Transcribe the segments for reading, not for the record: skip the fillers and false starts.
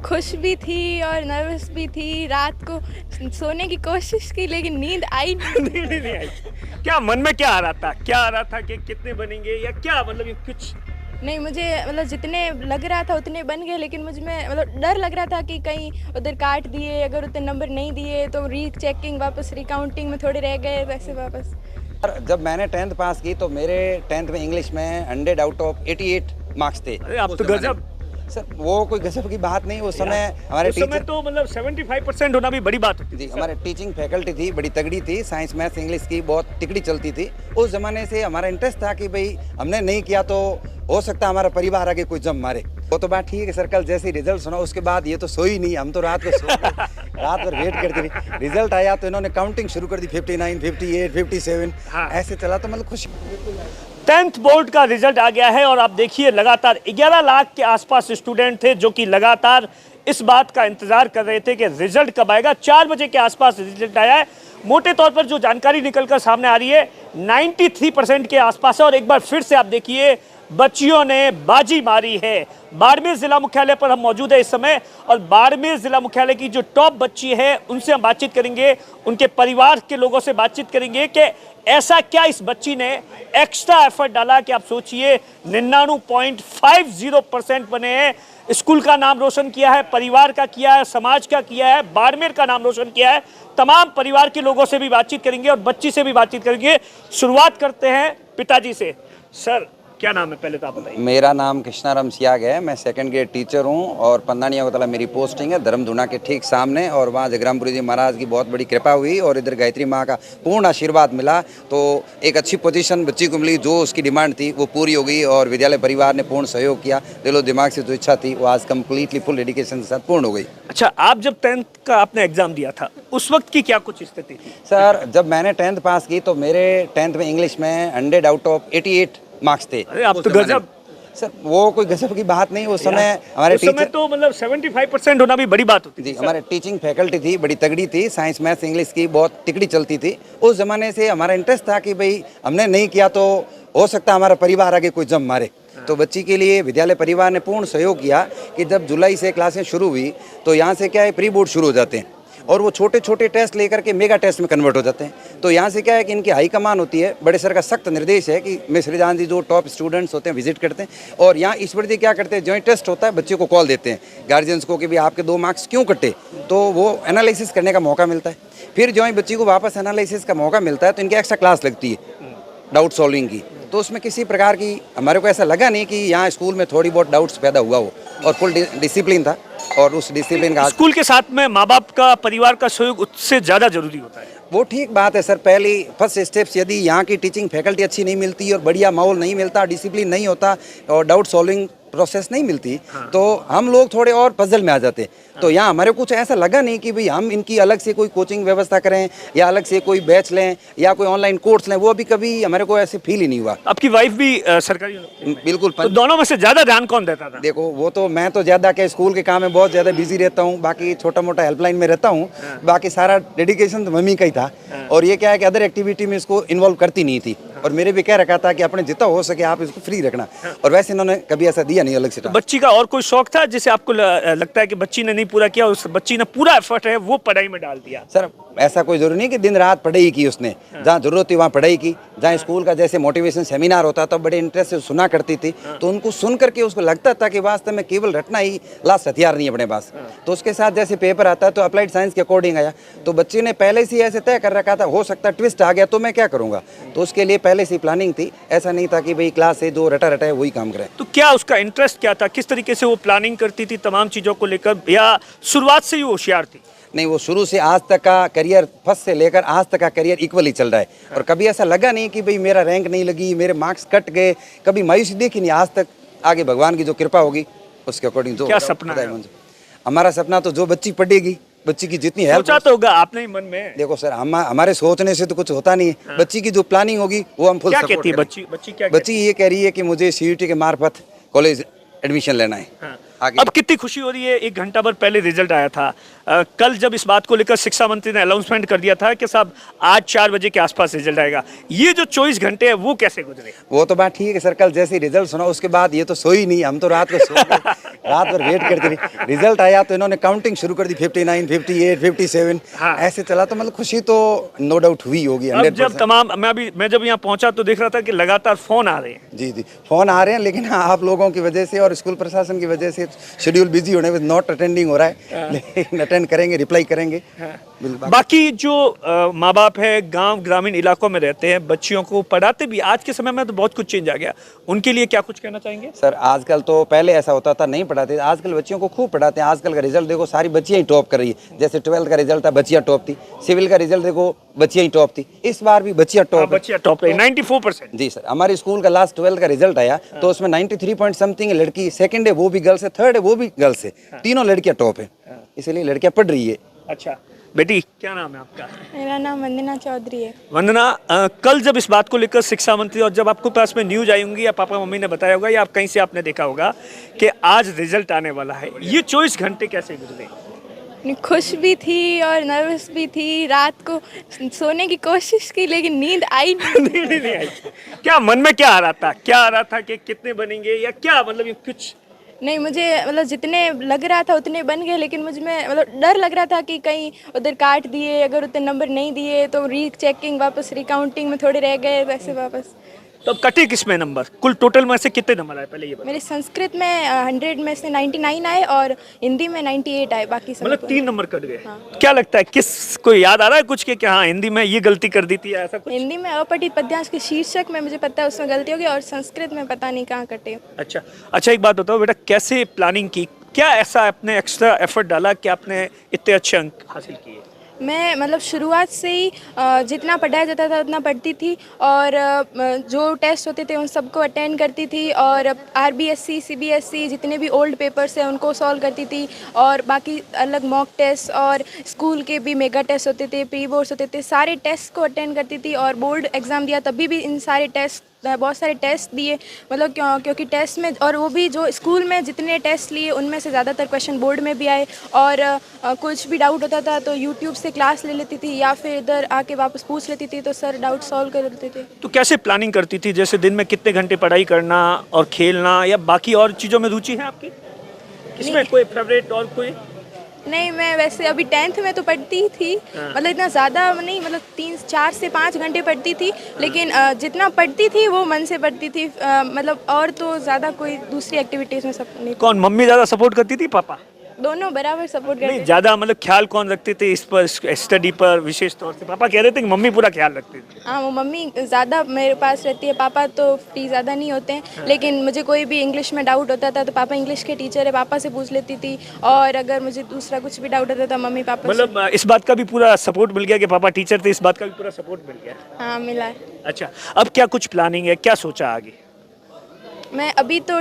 खुश भी थी और नर्वस भी थी। रात को सोने की कोशिश की लेकिन नींद आई नहीं। नहीं आई। क्या मन में क्या आ रहा था, क्या आ रहा था कि कितने बनेंगे या क्या, मतलब ये कुछ? नहीं, मुझे मतलब जितने लग रहा था उतने बन गए, लेकिन मुझ में मतलब डर लग रहा था कि कहीं उधर काट दिए, अगर उतने नंबर नहीं दिए तो रीचेकिंग वापस रिकाउंटिंग में थोड़े रह गए वैसे वापस। जब मैंने 10th पास की तो मेरे 10th में इंग्लिश में 100 आउट ऑफ 88 मार्क्स थे। अरे आप तो गजब। सर वो कोई गजब की बात नहीं, उस समय हमारे उस समय टीचर तो मतलब 75% होना भी बड़ी बात होती जी, थी। हमारे टीचिंग फैकल्टी थी, बड़ी तगड़ी थी, साइंस मैथ्स इंग्लिश की बहुत तिकड़ी चलती थी। उस ज़माने से हमारा इंटरेस्ट था कि भाई हमने नहीं किया तो हो सकता हमारा परिवार आगे कोई जम मारे। वो तो बात ठीक है सर, कल जैसे रिजल्ट सुना उसके बाद ये तो सोई नहीं, हम तो रात को रात भर वेट करते रहे। रिजल्ट आया तो इन्होंने काउंटिंग शुरू कर दी, 59, 58, 57 ऐसे चला, तो मतलब खुशी। 10th बोर्ड का रिजल्ट आ गया है और आप देखिए लगातार 11 लाख के आसपास स्टूडेंट थे जो कि लगातार इस बात का इंतजार कर रहे थे कि रिजल्ट कब आएगा। 4 बजे के आसपास रिजल्ट आया है। मोटे तौर पर जो जानकारी निकलकर सामने आ रही है 93% के आसपास है। और एक बार फिर से आप देखिए बच्चियों ने बाजी मारी है। बाड़मेर जिला मुख्यालय पर हम मौजूद है इस समय और बाड़मेर जिला मुख्यालय की जो टॉप बच्ची है उनसे हम बातचीत करेंगे, उनके परिवार के लोगों से बातचीत करेंगे कि ऐसा क्या इस बच्ची ने एक्स्ट्रा एफर्ट डाला कि आप सोचिए 99.50% बने हैं। स्कूल का नाम रोशन किया है, परिवार का किया है, समाज का किया है, बाड़मेर का नाम रोशन किया है। तमाम परिवार के लोगों से भी बातचीत करेंगे और बच्ची से भी बातचीत करेंगे। शुरुआत करते हैं पिताजी से। सर क्या नाम है, पहले तो आप बताइए। मेरा नाम कृष्णाराम सियाग है, मैं सेकंड ग्रेड टीचर हूँ और पंदानिया कोतला मेरी पोस्टिंग है, धर्मधुना के ठीक सामने। और वहाँ जगरामपुरी जी महाराज की बहुत बड़ी कृपा हुई और इधर गायत्री माँ का पूर्ण आशीर्वाद मिला, तो एक अच्छी पोजीशन बच्ची को मिली। जो उसकी डिमांड थी वो पूरी हो गई और विद्यालय परिवार ने पूर्ण सहयोग किया। दिलो दिमाग से जो इच्छा थी वो आज कम्प्लीटली फुल डेडिकेशन के साथ पूर्ण हो गई। अच्छा, आप जब 10th का आपने एग्जाम दिया था उस वक्त की क्या कुछ स्थिति थी? सर जब मैंने 10th पास की तो मेरे 10th में इंग्लिश में 100 आउट ऑफ 88 मार्क्स थे। अरे आप तो गजब। सर वो कोई गजब की बात नहीं, उस समय हमारे टीचर तो मतलब 75% होना भी बड़ी बात होती थी। जी, हमारे टीचिंग फैकल्टी थी, बड़ी तगड़ी थी, साइंस मैथ्स इंग्लिश की बहुत तिकड़ी चलती थी। उस ज़माने से हमारा इंटरेस्ट था कि भाई हमने नहीं किया तो हो सकता हमारा परिवार आगे कोई जम मारे। तो बच्ची के लिए विद्यालय परिवार ने पूर्ण सहयोग किया कि जब जुलाई से क्लासें शुरू हुई तो यहाँ से क्या है, प्री बोर्ड शुरू हो जाते हैं और वो छोटे छोटे टेस्ट लेकर के मेगा टेस्ट में कन्वर्ट हो जाते हैं। तो यहाँ से क्या है कि इनकी हाई कमान होती है, बड़े सर का सख्त निर्देश है कि मिश्री जान जी जो टॉप स्टूडेंट्स होते हैं विजिट करते हैं। और यहाँ ईश्वर जी क्या करते हैं, जॉइंट टेस्ट होता है, बच्चे को कॉल देते हैं गार्जियंस को कि भाई आपके 2 मार्क्स क्यों कटे, तो वो एनालिसिस करने का मौका मिलता है। फिर जो बच्ची को वापस एनालिसिस का मौका मिलता है तो इनकी एक्स्ट्रा क्लास लगती है डाउट सॉल्विंग की। तो उसमें किसी प्रकार की हमारे को ऐसा लगा नहीं कि यहाँ स्कूल में थोड़ी बहुत डाउट्स पैदा हुआ हो और फुल डिसिप्लिन था। और उस डिसिप्लिन का स्कूल के साथ में माँ बाप का, परिवार का सहयोग उससे ज़्यादा जरूरी होता है। वो ठीक बात है सर। पहली फर्स्ट स्टेप्स, यदि यहाँ की टीचिंग फैकल्टी अच्छी नहीं मिलती और बढ़िया माहौल नहीं मिलता, डिसिप्लिन नहीं होता और डाउट सॉल्विंग प्रोसेस नहीं मिलती तो हम लोग थोड़े और पजल में आ जाते। तो यहाँ हमारे कुछ ऐसा लगा नहीं कि भाई हम इनकी अलग से कोई कोचिंग व्यवस्था करें या अलग से कोई बैच लें या कोई ऑनलाइन कोर्स लें, वो अभी कभी हमारे को ऐसे फील ही नहीं हुआ। आपकी वाइफ भी सरकारी? बिल्कुल। तो दोनों में से ज्यादा ध्यान कौन देता था? देखो वो तो मैं तो ज्यादा के स्कूल के काम में बहुत ज्यादा बिजी रहता हूँ, बाकी छोटा मोटा हेल्पलाइन में रहता हूँ, बाकी सारा डेडिकेशन तो मम्मी का ही था। और ये क्या है कि अदर एक्टिविटी में इसको इन्वॉल्व करती नहीं थी और मेरे भी कह रखा था कि अपने जितना हो सके आप इसको फ्री रखना, और वैसे इन्होंने कभी ऐसा दिया नहीं अलग से। तो बच्ची का और कोई शौक था जिसे आपको लगता है कि बच्ची ने नहीं पूरा किया, उस बच्ची ने पूरा एफर्ट है वो पढ़ाई में डाल दिया? सर ऐसा कोई जरूरी नहीं कि दिन रात पढ़ाई की उसने, जहाँ जरूरत थी वहाँ पढ़ाई की। जहाँ स्कूल का जैसे मोटिवेशन सेमिनार होता था बड़े इंटरेस्ट से सुना करती थी, तो उनको सुन करके उसको लगता था कि वास्तव में केवल रटना ही लास्ट हथियार नहीं है अपने पास। तो उसके साथ जैसे पेपर आता है तो अप्लाइड साइंस के अकॉर्डिंग आया, तो बच्चे ने पहले से ऐसे तय कर रखा था हो सकता है ट्विस्ट आ गया तो मैं क्या करूँगा, तो उसके लिए पहले से प्लानिंग थी। ऐसा नहीं था कि भाई क्लास से जो रटा रटा है वही काम करे। तो क्या उसका इंटरेस्ट क्या था, किस तरीके से वो प्लानिंग करती थी तमाम चीज़ों को लेकर, या शुरुआत से ही वो होशियार थी? नहीं, वो शुरू से आज तक का करियर, फर्स्ट से लेकर आज तक का करियर इक्वली चल रहा है और कभी ऐसा लगा नहीं कि भाई मेरा रैंक नहीं लगी, मेरे मार्क्स कट गए, कभी मायूसी देखी नहीं आज तक। आगे भगवान की जो कृपा होगी उसके अकॉर्डिंग जो क्या सपना है? हमारा सपना तो जो बच्ची पढ़ेगी, बच्ची की जितनी हेल्प सोचा तो होगा आपने ही मन में। देखो सर हमारे सोचने से तो कुछ होता नहीं है। बच्ची की जो प्लानिंग होगी वो हम फुल क्या सपोर्ट कहती है करेंगे। बच्ची क्या बच्ची ये कह रही है कि मुझे CUET के मार्फत कॉलेज एडमिशन लेना है। आगे। अब कितनी खुशी हो रही है, 1 घंटा भर पहले रिजल्ट आया था। कल जब इस बात को लेकर शिक्षा मंत्री ने अनाउंसमेंट कर दिया था कि साहब आज 4 बजे के आसपास रिजल्ट आएगा, ये जो 24 घंटे है वो कैसे गुजरे? वो तो बात ठीक है सर, कल जैसे रिजल्ट सुना उसके बाद ये तो सोई नहीं, हम तो रात को सो गए, रात भर वेट करते रहे। रिजल्ट आया तो इन्होंने काउंटिंग शुरू कर दी, 59, 58, 57 हाँ। ऐसे चला, तो मतलब खुशी तो नो डाउट हुई होगी अब जब 100%। तमाम मैं जब यहाँ पहुंचा तो देख रहा था कि लगातार फोन आ रहे हैं। जी जी, फोन आ रहे हैं, लेकिन आप लोगों की वजह से और स्कूल प्रशासन की वजह से शेड्यूल बिजी होने में नॉट अटेंडिंग हो रहा है, लेकिन अटेंड करेंगे, रिप्लाई करेंगे। बिल्कुल। बाकी जो माँ बाप है गांव ग्रामीण इलाकों में रहते हैं, बच्चियों को पढ़ाते भी, आज के समय में तो बहुत कुछ चेंज आ गया, उनके लिए क्या कुछ कहना चाहेंगे? सर आजकल तो, पहले ऐसा होता था नहीं पढ़ाते, आजकल बच्चियों को खूब पढ़ाते हैं। आजकल का रिजल्ट देखो, सारी बच्चियां ही टॉप कर रही है। जैसे 12th का रिजल्ट था, बच्चियां टॉप थी। सिविल का रिजल्ट देखो, बच्चियां ही टॉप थी। इस बार भी बच्चियां टॉप, बच्चियां टॉप 94%। जी सर, हमारे स्कूल का लास्ट 12th का रिजल्ट आया तो उसमें 93 पॉइंट समथिंग लड़की, सेकंड है वो भी गर्ल्स है, थर्ड है वो भी गर्ल्स है, तीनों लड़कियां टॉप है, इसलिए लड़कियां पढ़ रही है। अच्छा बेटी, क्या नाम है आपका? मेरा नाम वंदना चौधरी है। वंदना, कल जब इस बात को लेकर शिक्षा मंत्री और जब आपको पास में न्यूज आई होंगी या पापा मम्मी ने बताया होगा या आप कहीं से आपने देखा होगा कि आज रिजल्ट आने वाला है, ये 24 घंटे कैसे गुजरे? खुश भी थी और नर्वस भी थी, रात को सोने की कोशिश की लेकिन नींद आई नहीं। नहीं आई। क्या मन में क्या आ रहा था, क्या आ रहा था कि कितने बनेंगे या क्या, मतलब ये कुछ? नहीं, मुझे मतलब जितने लग रहा था उतने बन गए, लेकिन मुझ में मतलब डर लग रहा था कि कहीं उधर काट दिए, अगर उतने नंबर नहीं दिए तो रीचेकिंग वापस रिकाउंटिंग में थोड़े रह गए वैसे वापस। तो अब कटे किसमें नंबर? कुल टोटल में से कितने नंबर आए पहले ये बताओ? मेरे संस्कृत में 100 में से 99 आए और हिंदी में 98 आए, बाकी सब मतलब 3 नंबर कट गए। क्या लगता है, किस को याद आ रहा है कुछ के, हाँ हिंदी में ये गलती कर दी थी या ऐसा कुछ? हिंदी में अपठित पद्यांश के शीर्षक में मुझे पता है उसमें गलती होगी, और संस्कृत में पता नहीं कहाँ कटे। अच्छा एक बात बताओ बेटा, कैसे प्लानिंग की, क्या ऐसा आपने एक्स्ट्रा एफर्ट डाला कि आपने इतने अच्छे अंक हासिल किए? मैं मतलब शुरुआत से ही जितना पढ़ाया जाता था उतना पढ़ती थी, और जो टेस्ट होते थे उन सबको अटेंड करती थी, और RBSC CBSC जितने भी ओल्ड पेपर्स हैं उनको सॉल्व करती थी, और बाकी अलग मॉक टेस्ट और स्कूल के भी मेगा टेस्ट होते थे, प्री बोर्ड्स होते थे, सारे टेस्ट को अटेंड करती थी, और बोर्ड एग्ज़ाम दिया तभी भी इन सारे टेस्ट, बहुत सारे टेस्ट दिए, मतलब क्योंकि टेस्ट में, और वो भी जो स्कूल में जितने टेस्ट लिए उनमें से ज़्यादातर क्वेश्चन बोर्ड में भी आए, और कुछ भी डाउट होता था तो यूट्यूब से क्लास ले लेती थी या फिर इधर आके वापस पूछ लेती थी, तो सर डाउट सॉल्व कर देते थे। तो कैसे प्लानिंग करती थी, जैसे दिन में कितने घंटे पढ़ाई करना और खेलना, या बाकी और चीज़ों में रुचि है आपकी? किसमें कोई फेवरेट और कोई? नहीं, मैं वैसे अभी 10th में तो पढ़ती ही थी, मतलब इतना ज़्यादा नहीं, मतलब 4 से 5 घंटे पढ़ती थी, लेकिन जितना पढ़ती थी वो मन से पढ़ती थी, मतलब और तो ज़्यादा कोई दूसरी एक्टिविटीज़ में सब नहीं। कौन, मम्मी ज़्यादा सपोर्ट करती थी, पापा? दोनों बराबर सपोर्ट करते नहीं, थे। ज़्यादा मतलब ख्याल कौन रखते थे इस पर, स्टडी पर विशेष तौर से? पापा कह रहे थे कि मम्मी पूरा ख्याल रखती थी। हाँ, वो मम्मी ज़्यादा मेरे पास रहती है, पापा तो फ्री ज़्यादा नहीं होते हैं, लेकिन मुझे कोई भी इंग्लिश में डाउट होता था तो पापा इंग्लिश के टीचर है, पापा से पूछ लेती थी, और अगर मुझे दूसरा कुछ भी डाउट होता था मम्मी पापा से। मतलब इस बात का भी पूरा सपोर्ट मिल गया कि पापा टीचर थे, इस बात का भी पूरा सपोर्ट मिल गया? हाँ, मिला है। अच्छा, अब क्या कुछ प्लानिंग है, क्या सोचा आगे? मैं अभी तो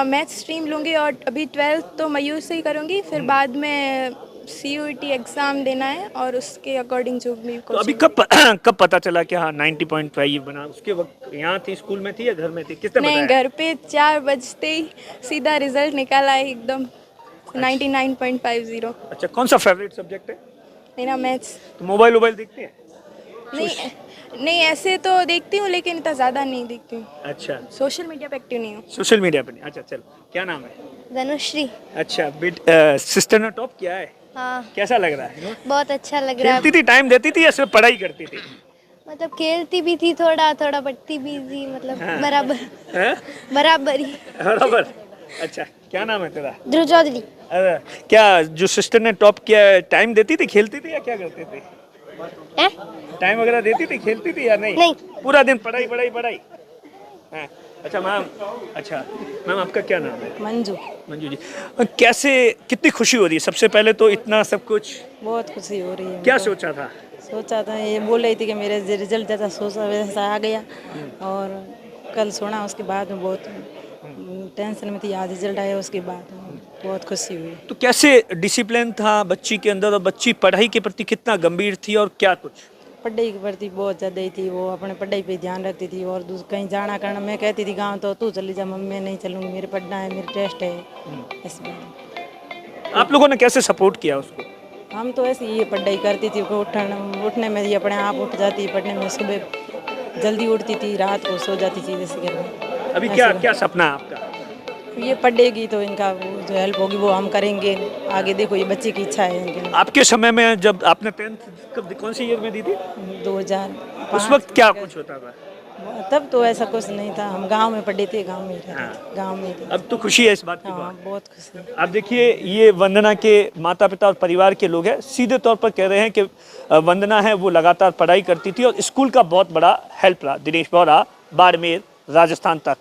मैथ स्ट्रीम लूँगी, और अभी 12th तो मयूर से ही करूँगी, फिर बाद में CUET एग्ज़ाम देना है, और उसके अकॉर्डिंग जो भी तो अभी कब पता चला कि हाँ 90.5 बना? उसके वक्त यहाँ थी, स्कूल में थी या घर में थी, किसने नहीं, बताया? घर पे 4 बजते ही सीधा रिजल्ट निकाला है एकदम 99.50। अच्छा, कौन सा फेवरेट सब्जेक्ट है? मेरा मैथ्स। तो मोबाइल देखते हैं? नहीं ऐसे तो देखती हूँ, लेकिन इतना ज़्यादा नहीं देखती हूँ। अच्छा, सोशल मीडिया पे एक्टिव नहीं हूँ। सोशल मीडिया पे नहीं। अच्छा चलो, क्या नाम है? धनुश्री। अच्छा सिस्टर ने टॉप किया है, हाँ, कैसा लग रहा है? बहुत अच्छा लग रहा है। खेलती थी, टाइम देती थी या सिर्फ पढ़ाई करती थी? मतलब खेलती भी थी, थोड़ा थोड़ा पढ़ती भी थी, मतलब बराबर हैं? बराबर ही। बराबर। अच्छा, क्या नाम है तेरा? ध्रुव चौधरी। अरे, क्या जो सिस्टर ने टॉप किया है, टाइम देती थी, खेलती थी या क्या करती थी? हैं? टाइम वगैरह देती थी, खेलती थी या नहीं? नहीं। पूरा दिन पढ़ाई पढ़ाई पढ़ाई? हैं? अच्छा मैम, अच्छा मैम आपका क्या नाम है? मंजू। मंजू जी, कैसे, कितनी खुशी हो रही है? सबसे पहले तो इतना सब कुछ, बहुत खुशी हो रही है। क्या हमको। सोचा था? सोचा था, ये बोल रही थी कि मेरे रिजल्ट जैसा सोचा वैसा आ गया, और कल सुना उसके बाद में बहुत टेंशन में थी, आज रिजल्ट आया उसके बाद बहुत खुशी हुई। तो कैसे डिसिप्लिन था बच्ची के अंदर, और बच्ची पढ़ाई के प्रति कितना गंभीर थी, और क्या कुछ? पढ़ाई के प्रति बहुत ज़्यादा ही थी, वो अपने पढ़ाई पे ध्यान रखती थी। और कहीं जाना करना मैं कहती थी गांव तो तू चली जा मम्मी, मैं नहीं चलूँगी, मेरे पढ़ना है, मेरे टेस्ट है। इसमें आप लोगों ने कैसे सपोर्ट किया उसको? हम तो ऐसे ही ये पढ़ाई करती थी, उठने में ये अपने आप उठ जाती, पढ़ने में सुबह जल्दी उठती थी, रात को सो जाती थी जैसे घर में। अभी क्या क्या सपना है आपका? ये पढ़ेगी तो इनका वो जो हेल्प होगी वो हम करेंगे आगे। देखो ये बच्चे की इच्छा है इनके। आपके समय में जब आपने 10th कब कौन सी ईयर में दी थी? 2005 उस वक्त क्या कुछ होता था? तब तो ऐसा कुछ नहीं था, हम गांव में पढ़े थे, गांव में ही रहते थे, गांव में ही थे। अब तो खुशी है इस बात की। हाँ बहुत खुशी है। आप देखिए ये वंदना के माता पिता और परिवार के लोग हैं, सीधे तौर पर कह रहे हैं कि वंदना है वो लगातार पढ़ाई करती थी और स्कूल का बहुत बड़ा हेल्प रहा। दिनेश बोरा, बाड़मेर, राजस्थान तक।